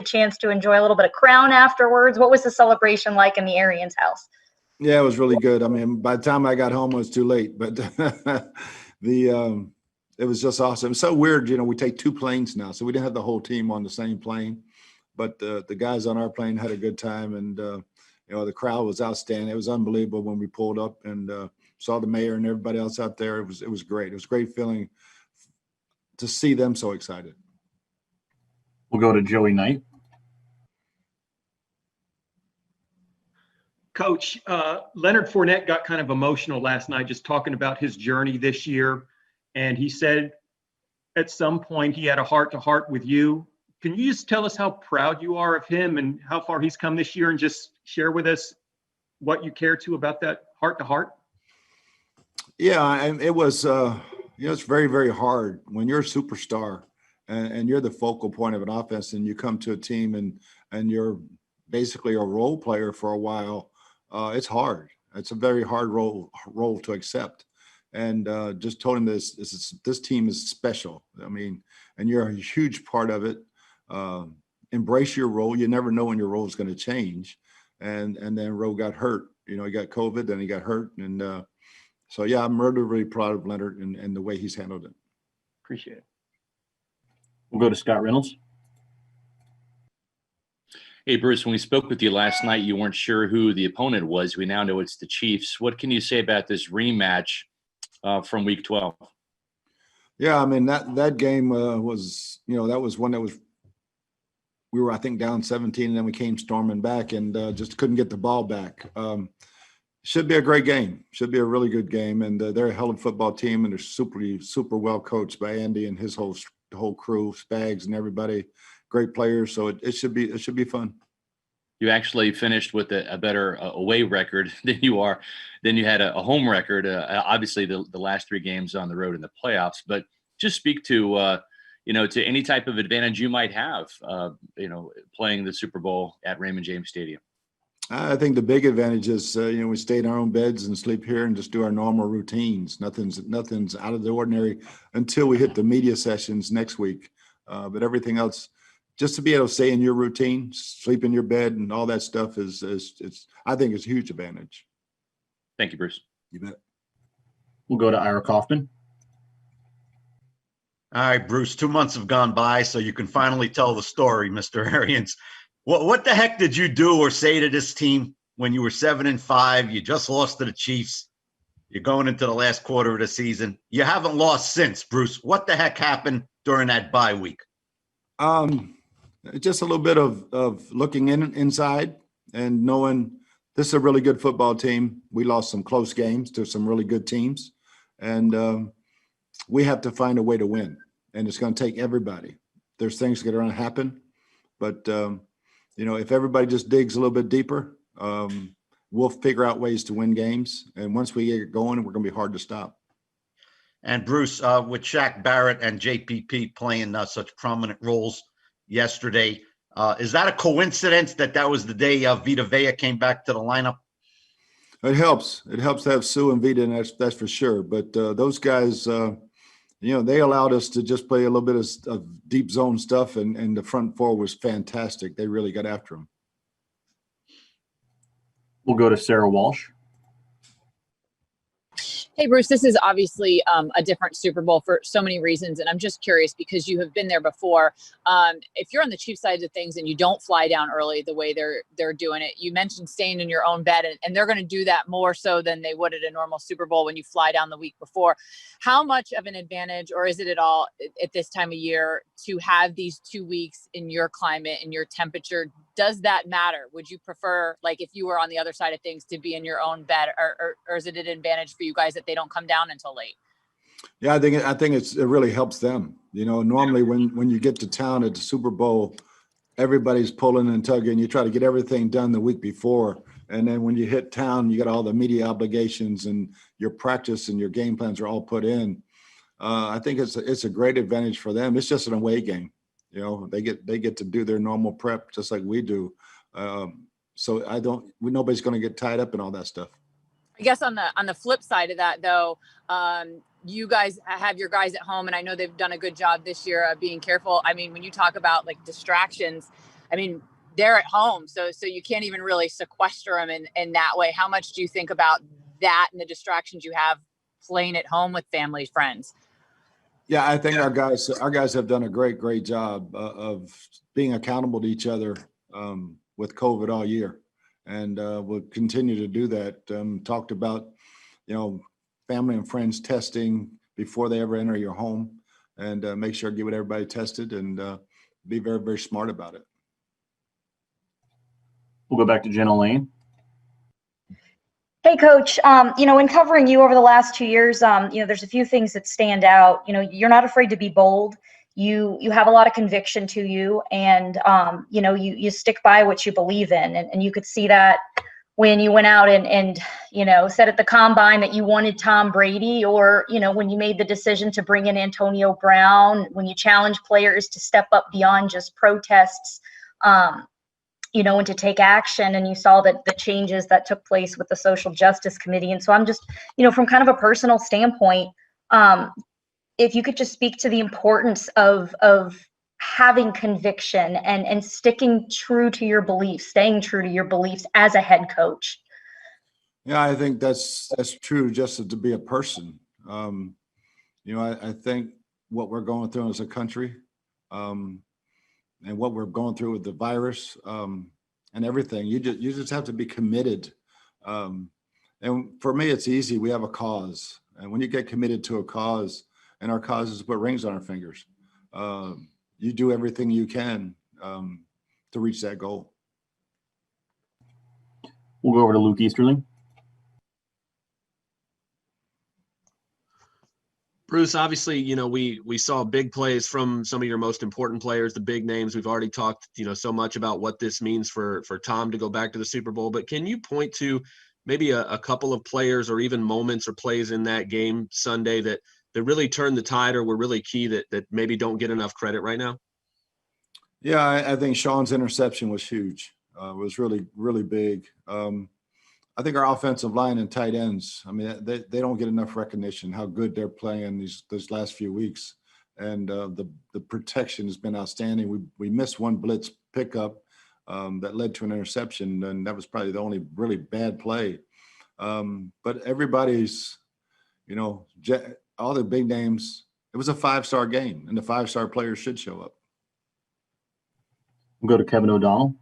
a chance to enjoy a little bit of Crown afterwards. What was the celebration like in the Arians house? Yeah, it was really good. I mean, by the time I got home, it was too late. But it was just awesome. It's so weird, we take 2 planes now, so we didn't have the whole team on the same plane. But the guys on our plane had a good time, and the crowd was outstanding. It was unbelievable when we pulled up and saw the mayor and everybody else out there. It was great. It was a great feeling to see them so excited. We'll go to Joey Knight. Coach, Leonard Fournette got kind of emotional last night just talking about his journey this year. And he said at some point he had a heart-to-heart with you. Can you just tell us how proud you are of him and how far he's come this year, and just share with us what you care to about that heart-to-heart? Yeah, and it was, it's very, very hard when you're a superstar and you're the focal point of an offense, and you come to a team and you're basically a role player for a while. It's hard. It's a very hard role to accept. And just told him this team is special. I mean, and you're a huge part of it. Embrace your role. You never know when your role is going to change. And then Roe got hurt. He got COVID, then he got hurt. And so, yeah, I'm really proud of Leonard and the way he's handled it. Appreciate it. We'll go to Scott Reynolds. Hey, Bruce, when we spoke with you last night, you weren't sure who the opponent was. We now know it's the Chiefs. What can you say about this rematch from Week 12? Yeah, I mean, that game was, that was one that was, we were, I think, down 17, and then we came storming back and just couldn't get the ball back. Should be a great game. Should be a really good game. And they're a hell of a football team, and they're super well coached by Andy and his whole crew, Spags and everybody. Great players. So it should be fun. You actually finished with a better away record than you had a home record. Obviously, the last 3 games on the road in the playoffs. But just speak to to any type of advantage you might have, playing the Super Bowl at Raymond James Stadium. I think the big advantage is, we stay in our own beds and sleep here and just do our normal routines. Nothing's out of the ordinary until we hit the media sessions next week. But everything else, just to be able to stay in your routine, sleep in your bed, and all that stuff I think it's a huge advantage. Thank you, Bruce. You bet. We'll go to Ira Kaufman. All right, Bruce, 2 months have gone by, so you can finally tell the story, Mr. Arians. What the heck did you do or say to this team when you were 7-5? You just lost to the Chiefs. You're going into the last quarter of the season. You haven't lost since, Bruce. What the heck happened during that bye week? Just a little bit of looking inside and knowing this is a really good football team. We lost some close games to some really good teams, and we have to find a way to win. And it's going to take everybody. There's things that are going to happen, but if everybody just digs a little bit deeper, we'll figure out ways to win games. And once we get going, we're going to be hard to stop. And Bruce, with Shaq Barrett and JPP playing such prominent roles yesterday, is that a coincidence that was the day Vita Vea came back to the lineup? It helps. It helps to have Sue and Vita, and that's for sure. But those guys, they allowed us to just play a little bit of deep zone stuff, and the front four was fantastic. They really got after them. We'll go to Sarah Walsh. Hey, Bruce, this is obviously a different Super Bowl for so many reasons. And I'm just curious, because you have been there before. If you're on the Chiefs side of things and you don't fly down early the way they're doing it, you mentioned staying in your own bed, and they're going to do that more so than they would at a normal Super Bowl when you fly down the week before. How much of an advantage, or is it at all at this time of year, to have these 2 weeks in your climate and your temperature? Does that matter? Would you prefer, like, if you were on the other side of things, to be in your own bed, or is it an advantage for you guys that they don't come down until late? Yeah, I think it really helps them. Normally when you get to town at the Super Bowl, everybody's pulling and tugging. You try to get everything done the week before, and then when you hit town, you got all the media obligations, and your practice and your game plans are all put in. I think it's a great advantage for them. It's just an away game. They get to do their normal prep just like we do. So nobody's going to get tied up in all that stuff. I guess on the flip side of that, though, you guys have your guys at home, and I know they've done a good job this year of being careful. I mean, when you talk about like distractions, I mean, they're at home, so you can't even really sequester them in that way. How much do you think about that and the distractions you have playing at home with family, friends? Yeah, I think our guys have done a great job of being accountable to each other with COVID all year, and we'll continue to do that. Talked about, family and friends testing before they ever enter your home, and make sure get everybody tested and be very smart about it. We'll go back to Jenna Lane. Hey, Coach, in covering you over the last 2 years, there's a few things that stand out. You're not afraid to be bold. You have a lot of conviction to you, and, you stick by what you believe in. And you could see that when you went out and said at the combine that you wanted Tom Brady, or, when you made the decision to bring in Antonio Brown, when you challenged players to step up beyond just protests, and to take action, and you saw that the changes that took place with the social justice committee. And so I'm just, from kind of a personal standpoint, if you could just speak to the importance of having conviction and sticking true to your beliefs, staying true to your beliefs as a head coach. Yeah, I think that's true just to be a person. I think what we're going through as a country, and what we're going through with the virus and everything, you just have to be committed. And for me, it's easy. We have a cause, and when you get committed to a cause, and our cause is to put rings on our fingers, you do everything you can to reach that goal. We'll go over to Luke Easterling. Bruce, obviously, we saw big plays from some of your most important players, the big names. We've already talked, so much about what this means for Tom to go back to the Super Bowl. But can you point to maybe a couple of players or even moments or plays in that game Sunday that really turned the tide or were really key that maybe don't get enough credit right now? Yeah, I think Sean's interception was huge. It was really big. I think our offensive line and tight ends, I mean, they don't get enough recognition how good they're playing these last few weeks. And the protection has been outstanding. We missed one blitz pickup that led to an interception, and that was probably the only really bad play. But everybody's, all the big names, it was a 5-star game, and the 5-star players should show up. We'll go to Kevin O'Donnell.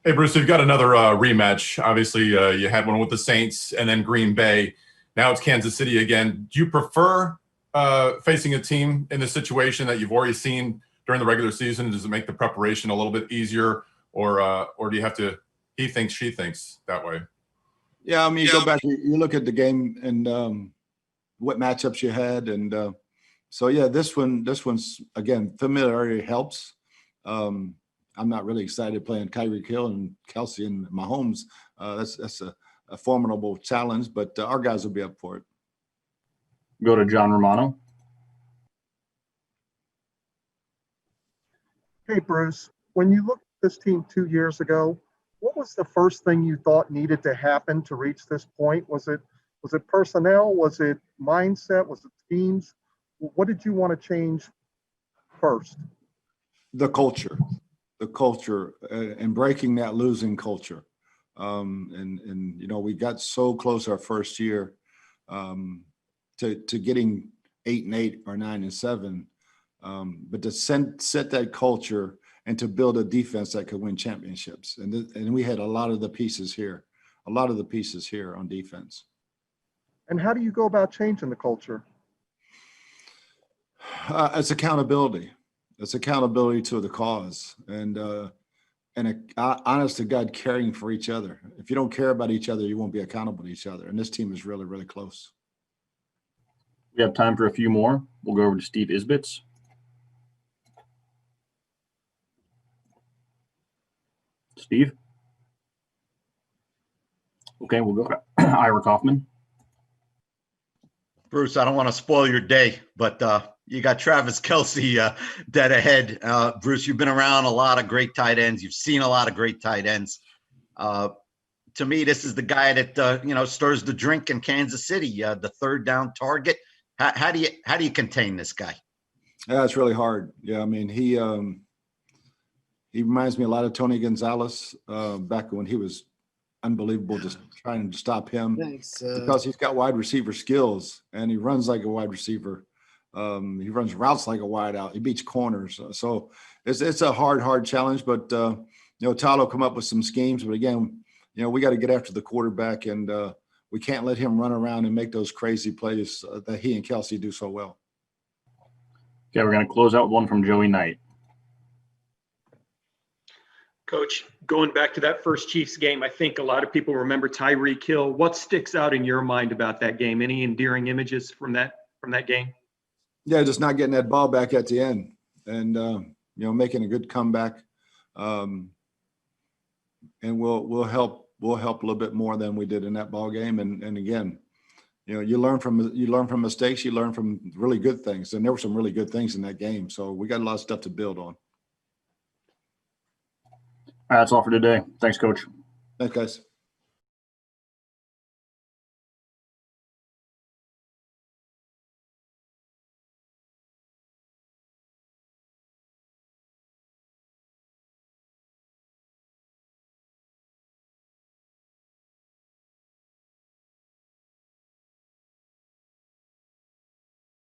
Hey, Bruce, you've got another rematch. Obviously, you had one with the Saints and then Green Bay. Now it's Kansas City again. Do you prefer facing a team in this situation that you've already seen during the regular season? Does it make the preparation a little bit easier, or do you have to he thinks, she thinks that way? Yeah, I mean, you go back, you look at the game and what matchups you had. And so, yeah, this one's, again, familiarity helps. I'm not really excited playing Tyreek Hill and Kelce and Mahomes. That's a formidable challenge, but our guys will be up for it. Go to John Romano. Hey, Bruce, when you looked at this team 2 years ago, what was the first thing you thought needed to happen to reach this point? Was it personnel? Was it mindset? Was it teams? What did you want to change first? The culture and breaking that losing culture. And we got so close our first year to getting 8-8 or 9-7. But to set that culture and to build a defense that could win championships. And we had a lot of the pieces here on defense. And how do you go about changing the culture? It's accountability. It's accountability to the cause, and honest to God, caring for each other. If you don't care about each other, you won't be accountable to each other. And this team is really close. We have time for a few more. We'll go over to Steve Isbitz. Steve? Okay, we'll go to Ira Kaufman. Bruce, I don't want to spoil your day, but you got Travis Kelce dead ahead. Bruce, you've been around a lot of great tight ends. You've seen a lot of great tight ends. To me, this is the guy that stirs the drink in Kansas City. The third down target. How do you contain this guy? Yeah, it's really hard. Yeah, I mean, He reminds me a lot of Tony Gonzalez back when he was unbelievable, just trying to stop him. Thanks. Because he's got wide receiver skills and he runs like a wide receiver. He runs routes like a wide out. He beats corners. So it's a hard challenge, but Tyler will come up with some schemes. But again, we got to get after the quarterback, and we can't let him run around and make those crazy plays that he and Kelce do so well. Okay, we're going to close out with one from Joey Knight. Coach, going back to that first Chiefs game, I think a lot of people remember Tyreek Hill. What sticks out in your mind about that game? Any endearing images from that game? Yeah, just not getting that ball back at the end, and making a good comeback, and we'll help a little bit more than we did in that ball game. And again, you learn from mistakes, you learn from really good things, and there were some really good things in that game. So we got a lot of stuff to build on. All right, that's all for today. Thanks, Coach. Thanks, guys.